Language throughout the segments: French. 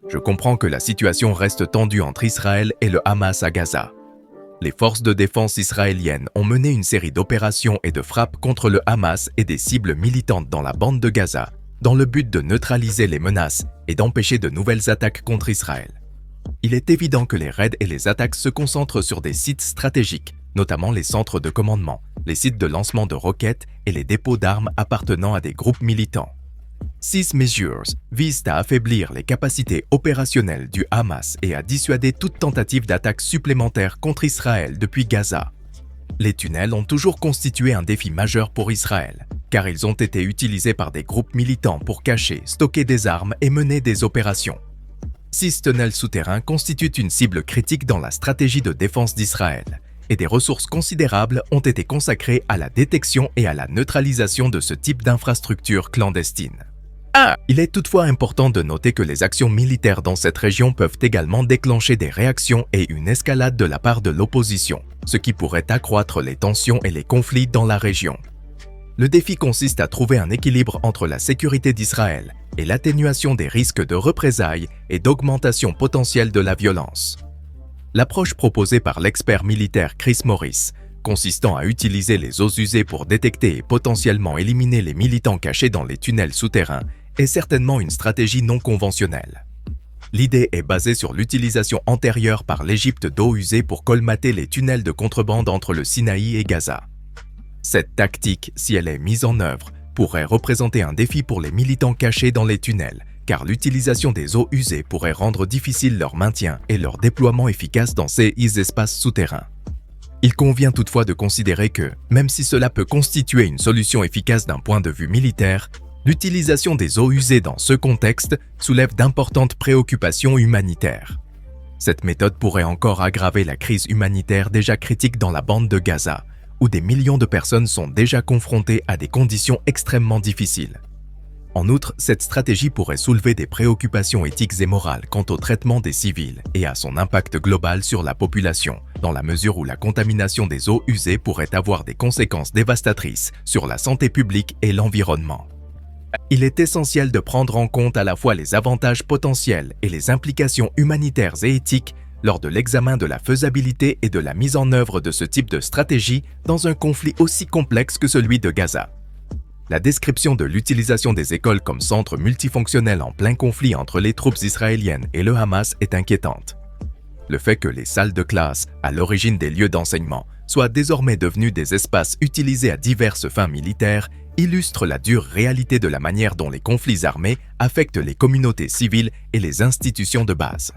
Je comprends que la situation reste tendue entre Israël et le Hamas à Gaza. Les forces de défense israéliennes ont mené une série d'opérations et de frappes contre le Hamas et des cibles militantes dans la bande de Gaza, dans le but de neutraliser les menaces et d'empêcher de nouvelles attaques contre Israël. Il est évident que les raids et les attaques se concentrent sur des sites stratégiques, notamment les centres de commandement, les sites de lancement de roquettes et les dépôts d'armes appartenant à des groupes militants. Cease Measures visent à affaiblir les capacités opérationnelles du Hamas et à dissuader toute tentative d'attaque supplémentaire contre Israël depuis Gaza. Les tunnels ont toujours constitué un défi majeur pour Israël, car ils ont été utilisés par des groupes militants pour cacher, stocker des armes et mener des opérations. 6 tunnels souterrains constituent une cible critique dans la stratégie de défense d'Israël, et des ressources considérables ont été consacrées à la détection et à la neutralisation de ce type d'infrastructures clandestines. Il est toutefois important de noter que les actions militaires dans cette région peuvent également déclencher des réactions et une escalade de la part de l'opposition, ce qui pourrait accroître les tensions et les conflits dans la région. Le défi consiste à trouver un équilibre entre la sécurité d'Israël et l'atténuation des risques de représailles et d'augmentation potentielle de la violence. L'approche proposée par l'expert militaire Chris Morris, consistant à utiliser les eaux usées pour détecter et potentiellement éliminer les militants cachés dans les tunnels souterrains, est certainement une stratégie non conventionnelle. L'idée est basée sur l'utilisation antérieure par l'Égypte d'eau usée pour colmater les tunnels de contrebande entre le Sinaï et Gaza. Cette tactique, si elle est mise en œuvre, pourrait représenter un défi pour les militants cachés dans les tunnels, car l'utilisation des eaux usées pourrait rendre difficile leur maintien et leur déploiement efficace dans ces espaces souterrains. Il convient toutefois de considérer que, même si cela peut constituer une solution efficace d'un point de vue militaire, l'utilisation des eaux usées dans ce contexte soulève d'importantes préoccupations humanitaires. Cette méthode pourrait encore aggraver la crise humanitaire déjà critique dans la bande de Gaza, où des millions de personnes sont déjà confrontées à des conditions extrêmement difficiles. En outre, cette stratégie pourrait soulever des préoccupations éthiques et morales quant au traitement des civils et à son impact global sur la population, dans la mesure où la contamination des eaux usées pourrait avoir des conséquences dévastatrices sur la santé publique et l'environnement. Il est essentiel de prendre en compte à la fois les avantages potentiels et les implications humanitaires et éthiques lors de l'examen de la faisabilité et de la mise en œuvre de ce type de stratégie dans un conflit aussi complexe que celui de Gaza. La description de l'utilisation des écoles comme centre multifonctionnel en plein conflit entre les troupes israéliennes et le Hamas est inquiétante. Le fait que les salles de classe, à l'origine des lieux d'enseignement, soient désormais devenues des espaces utilisés à diverses fins militaires illustre la dure réalité de la manière dont les conflits armés affectent les communautés civiles et les institutions de base.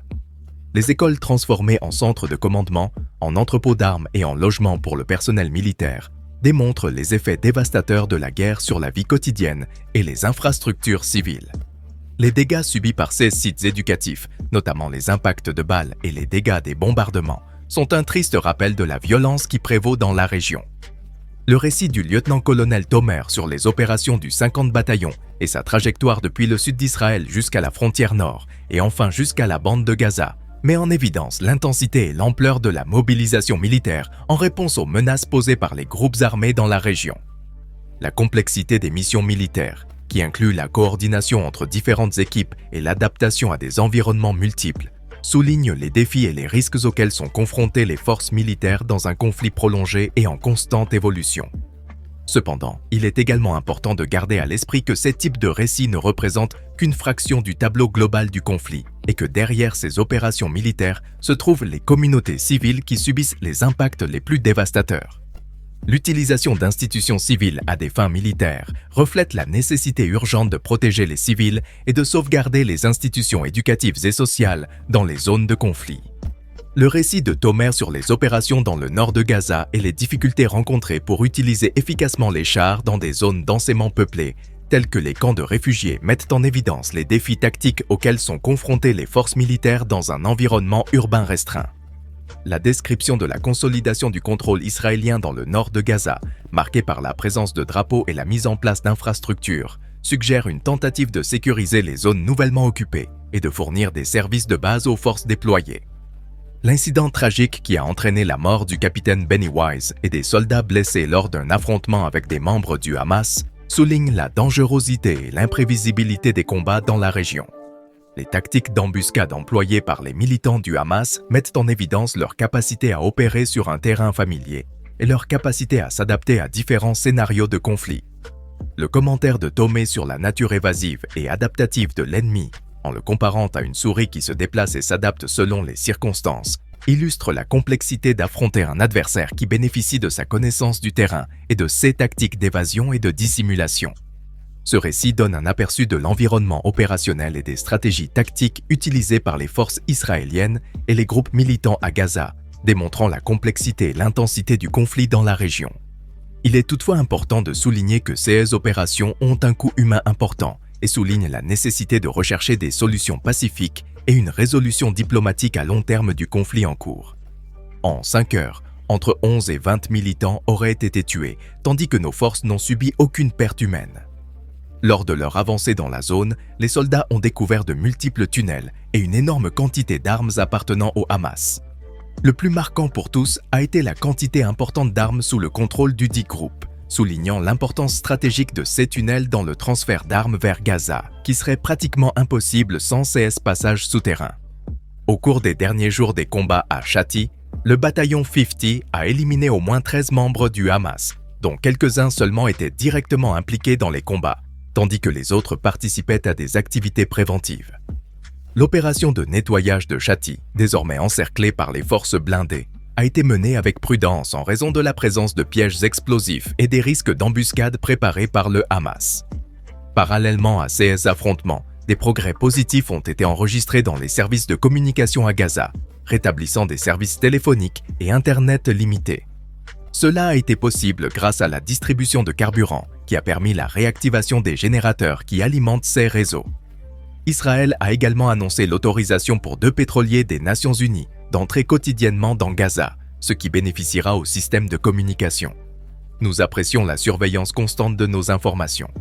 Les écoles transformées en centres de commandement, en entrepôts d'armes et en logements pour le personnel militaire démontrent les effets dévastateurs de la guerre sur la vie quotidienne et les infrastructures civiles. Les dégâts subis par ces sites éducatifs, notamment les impacts de balles et les dégâts des bombardements, sont un triste rappel de la violence qui prévaut dans la région. Le récit du lieutenant-colonel Tomer sur les opérations du 50 bataillon et sa trajectoire depuis le sud d'Israël jusqu'à la frontière nord et enfin jusqu'à la bande de Gaza met en évidence l'intensité et l'ampleur de la mobilisation militaire en réponse aux menaces posées par les groupes armés dans la région. La complexité des missions militaires, qui inclut la coordination entre différentes équipes et l'adaptation à des environnements multiples, souligne les défis et les risques auxquels sont confrontées les forces militaires dans un conflit prolongé et en constante évolution. Cependant, il est également important de garder à l'esprit que ces types de récits ne représentent qu'une fraction du tableau global du conflit et que derrière ces opérations militaires se trouvent les communautés civiles qui subissent les impacts les plus dévastateurs. L'utilisation d'institutions civiles à des fins militaires reflète la nécessité urgente de protéger les civils et de sauvegarder les institutions éducatives et sociales dans les zones de conflit. Le récit de Tomer sur les opérations dans le nord de Gaza et les difficultés rencontrées pour utiliser efficacement les chars dans des zones densément peuplées, telles que les camps de réfugiés, mettent en évidence les défis tactiques auxquels sont confrontées les forces militaires dans un environnement urbain restreint. La description de la consolidation du contrôle israélien dans le nord de Gaza, marquée par la présence de drapeaux et la mise en place d'infrastructures, suggère une tentative de sécuriser les zones nouvellement occupées et de fournir des services de base aux forces déployées. L'incident tragique qui a entraîné la mort du capitaine Benny Wise et des soldats blessés lors d'un affrontement avec des membres du Hamas souligne la dangerosité et l'imprévisibilité des combats dans la région. Les tactiques d'embuscade employées par les militants du Hamas mettent en évidence leur capacité à opérer sur un terrain familier et leur capacité à s'adapter à différents scénarios de conflit. Le commentaire de Tomé sur la nature évasive et adaptative de l'ennemi, en le comparant à une souris qui se déplace et s'adapte selon les circonstances, illustre la complexité d'affronter un adversaire qui bénéficie de sa connaissance du terrain et de ses tactiques d'évasion et de dissimulation. Ce récit donne un aperçu de l'environnement opérationnel et des stratégies tactiques utilisées par les forces israéliennes et les groupes militants à Gaza, démontrant la complexité et l'intensité du conflit dans la région. Il est toutefois important de souligner que ces opérations ont un coût humain important et soulignent la nécessité de rechercher des solutions pacifiques et une résolution diplomatique à long terme du conflit en cours. En 5 heures, entre 11 et 20 militants auraient été tués, tandis que nos forces n'ont subi aucune perte humaine. Lors de leur avancée dans la zone, les soldats ont découvert de multiples tunnels et une énorme quantité d'armes appartenant au Hamas. Le plus marquant pour tous a été la quantité importante d'armes sous le contrôle du dit groupe, soulignant l'importance stratégique de ces tunnels dans le transfert d'armes vers Gaza, qui serait pratiquement impossible sans ces passages souterrains. Au cours des derniers jours des combats à Shati, le bataillon 50 a éliminé au moins 13 membres du Hamas, dont quelques-uns seulement étaient directement impliqués dans les combats, tandis que les autres participaient à des activités préventives. L'opération de nettoyage de Shati, désormais encerclée par les forces blindées, a été menée avec prudence en raison de la présence de pièges explosifs et des risques d'embuscade préparés par le Hamas. Parallèlement à ces affrontements, des progrès positifs ont été enregistrés dans les services de communication à Gaza, rétablissant des services téléphoniques et Internet limités. Cela a été possible grâce à la distribution de carburant qui a permis la réactivation des générateurs qui alimentent ces réseaux. Israël a également annoncé l'autorisation pour 2 pétroliers des Nations Unies d'entrer quotidiennement dans Gaza, ce qui bénéficiera au système de communication. Nous apprécions la surveillance constante de nos informations.